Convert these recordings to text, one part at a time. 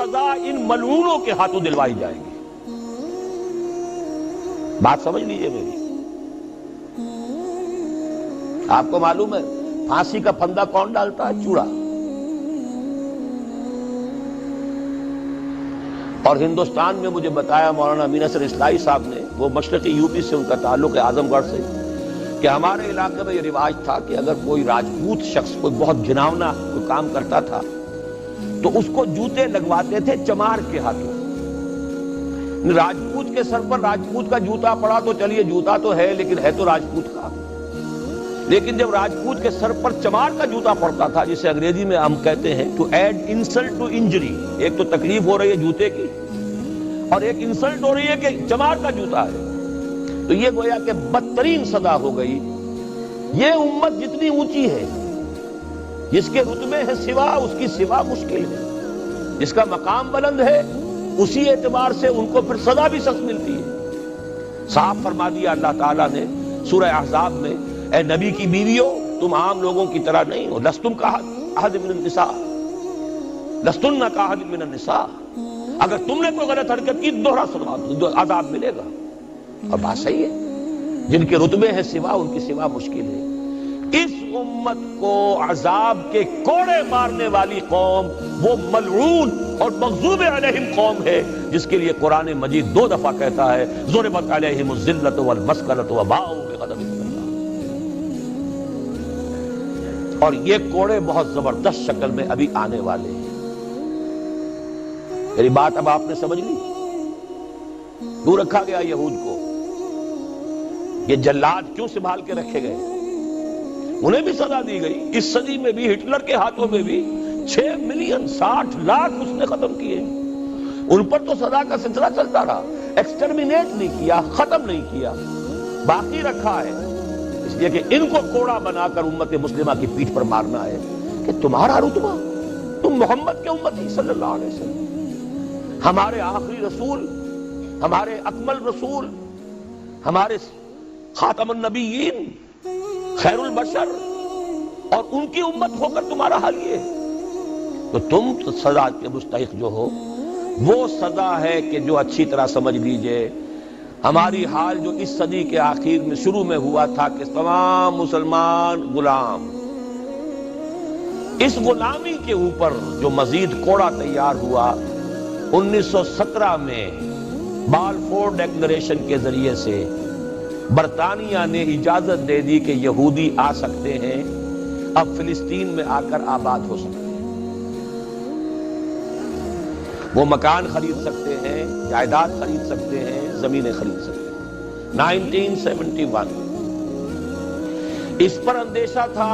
سزا ان ملعونوں کے ہاتھوں دلوائی جائے گی۔ بات سمجھ لیجئے میری۔ آپ کو معلوم ہے پھانسی کا پھندا کون ڈالتا ہے؟ چوڑا۔ اور ہندوستان میں مجھے بتایا مولانا امین اصغر اصلاحی صاحب نے، وہ مشرقی یوپی سے ان کا تعلق ہے، اعظم گڑھ سے، کہ ہمارے علاقے میں یہ رواج تھا کہ اگر کوئی راجپوت شخص کوئی بہت گھناؤنا کوئی کام کرتا تھا تو اس کو جوتے لگواتے تھے چمار کے ہاتھوں۔ راجپوت کے سر پر راجپوت کا جوتا پڑا تو چلیے جوتا تو ہے لیکن ہے تو راجپوت کا، لیکن جب راجپوت کے سر پر چمار کا جوتا پڑتا تھا، جسے انگریزی میں ہم کہتے ہیں to add insult to injury, ایک تو تکلیف ہو رہی ہے جوتے کی اور ایک انسلٹ ہو رہی ہے کہ چمار کا جوتا ہے، تو یہ گویا کہ بدترین سزا ہو گئی۔ یہ امت جتنی اونچی ہے، جس کے رتبے ہے سوا، اس کی سوا مشکل ہے، جس کا مقام بلند ہے اسی اعتبار سے ان کو پھر سزا بھی سخت ملتی ہے۔ صاف فرما دیا اللہ تعالیٰ نے سورہ احزاب میں، اے نبی کی بیویوں تم عام لوگوں کی طرح نہیں ہو، لستم کاحد من النساء، لستن کاحد من النساء، اگر تم نے کوئی غلط حرکت کی دوہرا عذاب ملے گا۔ اور بات صحیح ہے، جن کے رتبے ہیں سوا ان کی سوا مشکل ہے۔ اس امت کو عذاب کے کوڑے مارنے والی قوم وہ ملعون اور مغضوب علیہم قوم ہے، جس کے لیے قرآن مجید 2 دفعہ کہتا ہے ضربت علیہم الذلۃ والمسکنۃ وباؤوا بغضب من اللہ۔ اور یہ کوڑے بہت زبردست شکل میں ابھی آنے والے ہیں۔ میری بات اب آپ نے سمجھ لی؟ دور رکھا گیا یہود کو، یہ جلاد کیوں سنبھال کے رکھے گئے؟ انہیں بھی سزا دی گئی۔ اس صدی میں بھی ہٹلر کے ہاتھوں میں بھی 6 ملین 60 لاکھ اس نے ختم کیے، ان پر تو سزا کا سلسلہ چلتا رہا، ایکسٹرمینیٹ نہیں کیا، ختم نہیں کیا، باقی رکھا ہے، اس لیے کہ ان کو کوڑا بنا کر امت مسلمہ کی پیٹھ پر مارنا ہے کہ تمہارا رتبہ، تم محمد کے امتی صلی اللہ علیہ وسلم، ہمارے آخری رسول، ہمارے اکمل رسول، ہمارے خاتم النبیین، خیر البشر، اور ان کی امت ہو کر تمہارا حال یہ ہے، تو تم سزا کے مستحق جو ہو، وہ سزا ہے کہ جو اچھی طرح سمجھ لیجئے ہماری حال جو اس صدی کے آخر میں شروع میں ہوا تھا کہ تمام مسلمان غلام، اس غلامی کے اوپر جو مزید کوڑا تیار ہوا 1917 میں بالفور ڈیکلریشن کے ذریعے سے برطانیہ نے اجازت دے دی کہ یہودی آ سکتے ہیں، اب فلسطین میں آ کر آباد ہو سکتے ہیں، وہ مکان خرید سکتے ہیں، جائیداد خرید سکتے ہیں، زمینیں خرید سکتے ہیں۔ 1971 اس پر اندیشہ تھا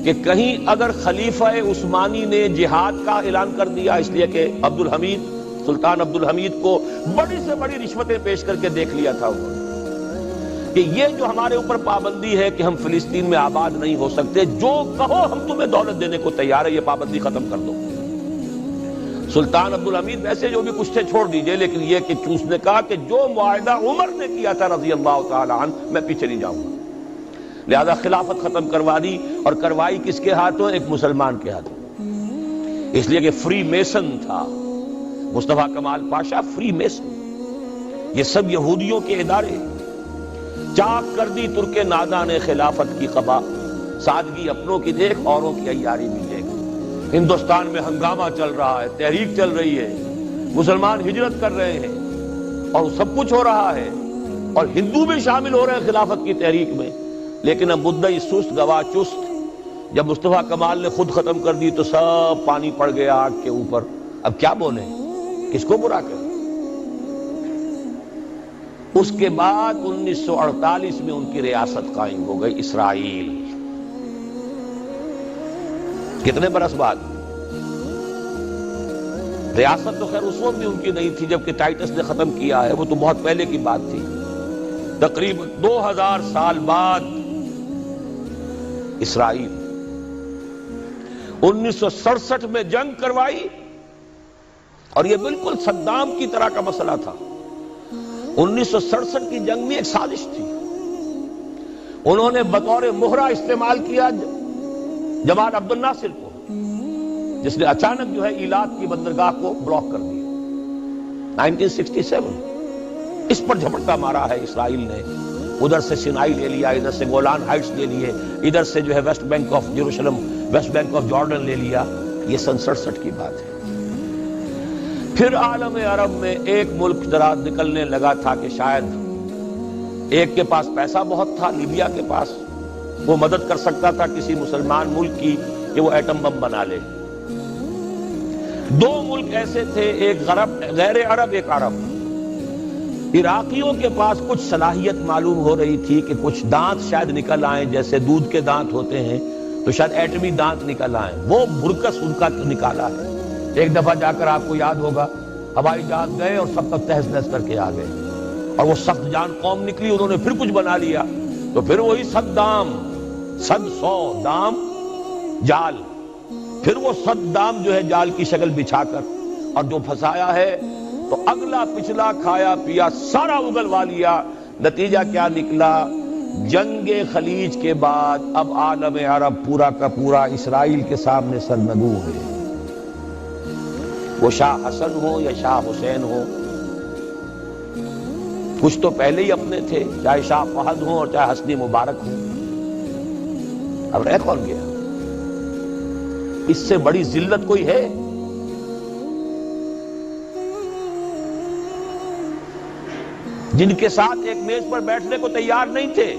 کہ کہیں اگر خلیفہ عثمانی نے جہاد کا اعلان کر دیا، اس لیے کہ عبدالحمید، سلطان عبدالحمید کو بڑی سے بڑی رشوتیں پیش کر کے دیکھ لیا تھا انہوں نے کہ یہ جو ہمارے اوپر پابندی ہے کہ ہم فلسطین میں آباد نہیں ہو سکتے، جو کہو ہم تمہیں دولت دینے کو تیار ہے، یہ پابندی ختم کر دو۔ سلطان عبدالحمید ویسے جو بھی کچھ تھے چھوڑ دیجئے، لیکن یہ کہ اس نے کہا کہ جو معاہدہ عمر نے کیا تھا رضی اللہ تعالی عنہ، میں پیچھے نہیں جاؤں گا، لہذا خلافت ختم کروا دی، اور کروائی کس کے ہاتھوں؟ ایک مسلمان کے ہاتھوں، اس لیے کہ فری میسن تھا مصطفیٰ کمال پاشا، فری میسن، یہ سب یہودیوں کے ادارے، چاک کر دی ترک نادان خلافت کی قبا، سادگی اپنوں کی دیکھ اوروں کی عیاری بھی دیکھ۔ ہندوستان میں ہنگامہ چل رہا ہے، تحریک چل رہی ہے، مسلمان ہجرت کر رہے ہیں اور سب کچھ ہو رہا ہے، اور ہندو بھی شامل ہو رہے ہیں خلافت کی تحریک میں، لیکن اب مدعی سست گواہ چست، جب مصطفیٰ کمال نے خود ختم کر دی تو سب پانی پڑ گیا آگ کے اوپر، اب کیا بولیں، کس کو برا کریں؟ اس کے بعد 1948 میں ان کی ریاست قائم ہو گئی اسرائیل۔ کتنے برس بعد؟ ریاست تو خیر اس وقت بھی ان کی نہیں تھی جبکہ ٹائٹس نے ختم کیا ہے، وہ تو بہت پہلے کی بات تھی، تقریباً 2000 سال بعد اسرائیل 1967 میں جنگ کروائی، اور یہ بالکل صدام کی طرح کا مسئلہ تھا۔ 1967 کی جنگ میں ایک سازش تھی، انہوں نے بطور مہرہ استعمال کیا جمال عبد الناصر کو، جس نے اچانک جو ہے ایلات کی بندرگاہ کو بلاک کر دیا 1967۔ اس پر جھپٹا مارا ہے اسرائیل نے، ادھر سے سینائی لے لیا، ادھر سے گولان ہائٹس لے لیے، ادھر سے جو ہے West Bank of Jerusalem, West Bank of Jordan لے لیا۔ یہ سن 67 کی بات ہے۔ پھر عالم عرب میں ایک ملک ذرا نکلنے لگا تھا کہ شاید ایک کے پاس پیسہ بہت تھا، لیبیا کے پاس، وہ مدد کر سکتا تھا کسی مسلمان ملک کی کہ وہ ایٹم بم بنا لے۔ دو ملک ایسے تھے، ایک غیر عرب، ایک عرب۔ عراقیوں کے پاس کچھ صلاحیت معلوم ہو رہی تھی کہ کچھ دانت شاید نکل آئیں، جیسے دودھ کے دانت ہوتے ہیں تو شاید ایٹمی دانت نکل آئیں۔ وہ برکس ان کا نکالا ہے۔ ایک دفعہ جا کر آپ کو یاد ہوگا ہوائی جہاز گئے اور سب تک تہس نہس کر کے آ گئے، اور وہ سخت جان قوم نکلی، انہوں نے پھر کچھ بنا لیا، تو پھر وہی 100 دام، 100 دام جال، پھر وہ 100 دام جو ہے جال کی شکل بچھا کر، اور جو پھنسایا ہے تو اگلا پچھلا کھایا پیا سارا اگلوا لیا۔ نتیجہ کیا نکلا؟ جنگ خلیج کے بعد اب عالم عرب پورا کا پورا اسرائیل کے سامنے سرنگوں ہے۔ وہ شاہ حسن ہو یا شاہ حسین ہو، کچھ تو پہلے ہی اپنے تھے، چاہے شاہ فہد ہوں اور چاہے حسنی مبارک ہوں۔ اب رہ کون گیا؟ اس سے بڑی ذلت کوئی ہے؟ جن کے ساتھ ایک میز پر بیٹھنے کو تیار نہیں تھے،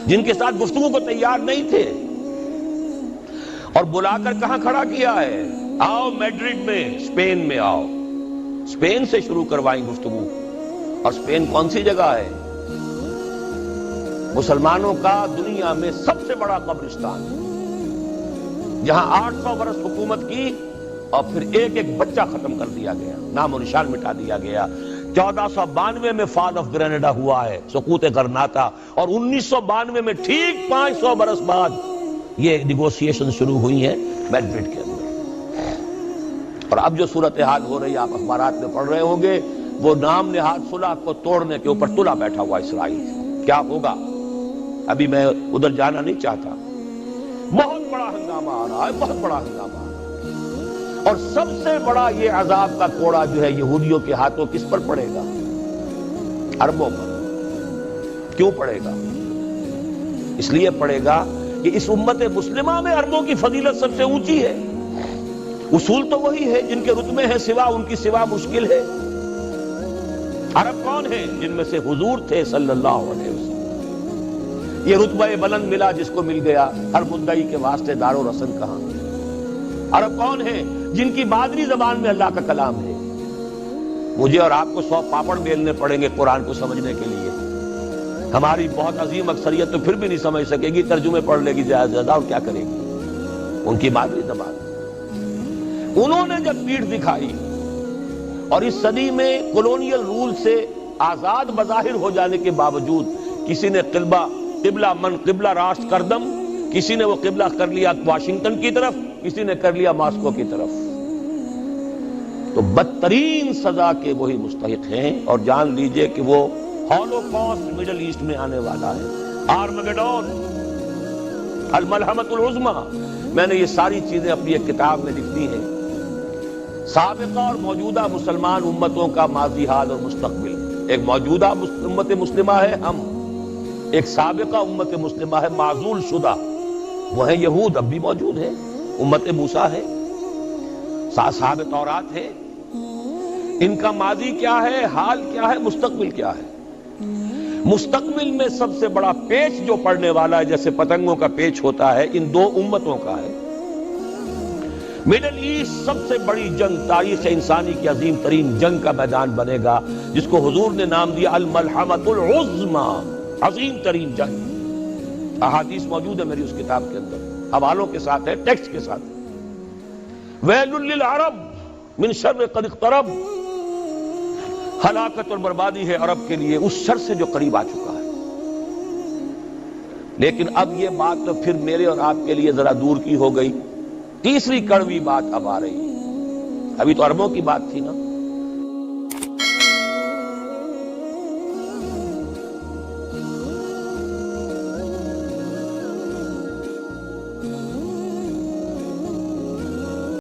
جن کے ساتھ گفتگو کو تیار نہیں تھے، اور بلا کر کہاں کھڑا کیا ہے؟ آؤ میڈرڈ میں، اسپین میں آؤ، اسپین سے شروع کروائیں گفتگو۔ اور اسپین کون سی جگہ ہے؟ مسلمانوں کا دنیا میں سب سے بڑا قبرستان، جہاں 800 برس حکومت کی اور پھر ایک ایک بچہ ختم کر دیا گیا، نام و نشان مٹا دیا گیا۔ 1492 میں فال آف گرینیڈا ہوا ہے، سقوط غرناطہ، اور 1992 میں ٹھیک 500 برس بعد یہ نیگوسیشن شروع ہوئی ہیں میڈرڈ کے اندر۔ اور اب جو صورتحال ہو رہی ہے، آپ اخبارات میں پڑھ رہے ہوں گے، وہ نام نہاد صلح کو توڑنے کے اوپر تلا بیٹھا ہوا اسرائیل۔ کیا ہوگا؟ ابھی میں ادھر جانا نہیں چاہتا۔ بہت بڑا ہنگامہ آ رہا ہے، بہت بڑا ہنگامہ آ رہا ہے، اور سب سے بڑا یہ عذاب کا کوڑا جو ہے یہودیوں کے ہاتھوں کس پر پڑے گا؟ عربوں پر۔ کیوں پڑے گا؟ اس لیے پڑے گا کہ اس امت مسلمہ میں عربوں کی فضیلت سب سے اونچی ہے۔ اصول تو وہی ہے، جن کے رتبے ہیں سوا ان کی سوا مشکل ہے۔ عرب کون ہیں؟ جن میں سے حضور تھے صلی اللہ علیہ وسلم۔ یہ رتبہ بلند ملا جس کو مل گیا، ہر مدعی کے واسطے دار و رسن کہاں۔ عرب کون ہیں؟ جن کی مادری زبان میں اللہ کا کلام ہے۔ مجھے اور آپ کو 100 پاپڑ بیلنے پڑیں گے قرآن کو سمجھنے کے لیے۔ ہماری بہت عظیم اکثریت تو پھر بھی نہیں سمجھ سکے گی، ترجمے پڑھ لے گی زیادہ سے زیادہ، اور کیا کرے گی؟ ان کی مادری زبان۔ انہوں نے جب پیٹھ دکھائی اور اس صدی میں کولونیل رول سے آزاد بظاہر ہو جانے کے باوجود کسی نے قبلہ راست کردم، کسی نے وہ قبلہ کر لیا واشنگٹن کی طرف، کسی نے کر لیا ماسکو کی طرف، تو بدترین سزا کے وہی مستحق ہیں۔ اور جان لیجئے کہ وہ ہولوکاسٹ مڈل ایسٹ میں آنے والا ہے، آرمگیڈون، الملحمۃ العظمی۔ میں نے یہ ساری چیزیں اپنی ایک کتاب میں لکھی ہیں، سابقہ اور موجودہ مسلمان امتوں کا ماضی، حال اور مستقبل۔ ایک موجودہ امت مسلمہ ہے ہم، ایک سابقہ امت مسلمہ ہے معزول شدہ، وہ ہیں یہود، اب بھی موجود ہیں، امت موسیٰ ہے، صاحب تورات ہے۔ ان کا ماضی کیا ہے، حال کیا ہے، مستقبل کیا ہے؟ مستقبل میں سب سے بڑا پیچ جو پڑنے والا ہے، جیسے پتنگوں کا پیچ ہوتا ہے، ان دو امتوں کا ہے۔ مڈل ایسٹ سب سے بڑی جنگ، تاریخ انسانی کی عظیم ترین جنگ کا میدان بنے گا، جس کو حضور نے نام دیا الملحمۃ العظمی، عظیم ترین جنگ۔ احادیث موجود ہے میری اس کتاب کے اندر، حوالوں کے ساتھ ہے، ٹیکسٹ کے ساتھ ہے۔ ویل للعرب من شر قد اقترب، ہلاکت اور بربادی ہے عرب کے لیے اس شر سے جو قریب آ چکا ہے۔ لیکن اب یہ بات تو پھر میرے اور آپ کے لیے ذرا دور کی ہو گئی۔ تیسری کڑوی بات اب آ رہی ہے۔ ابھی تو عربوں کی بات تھی نا،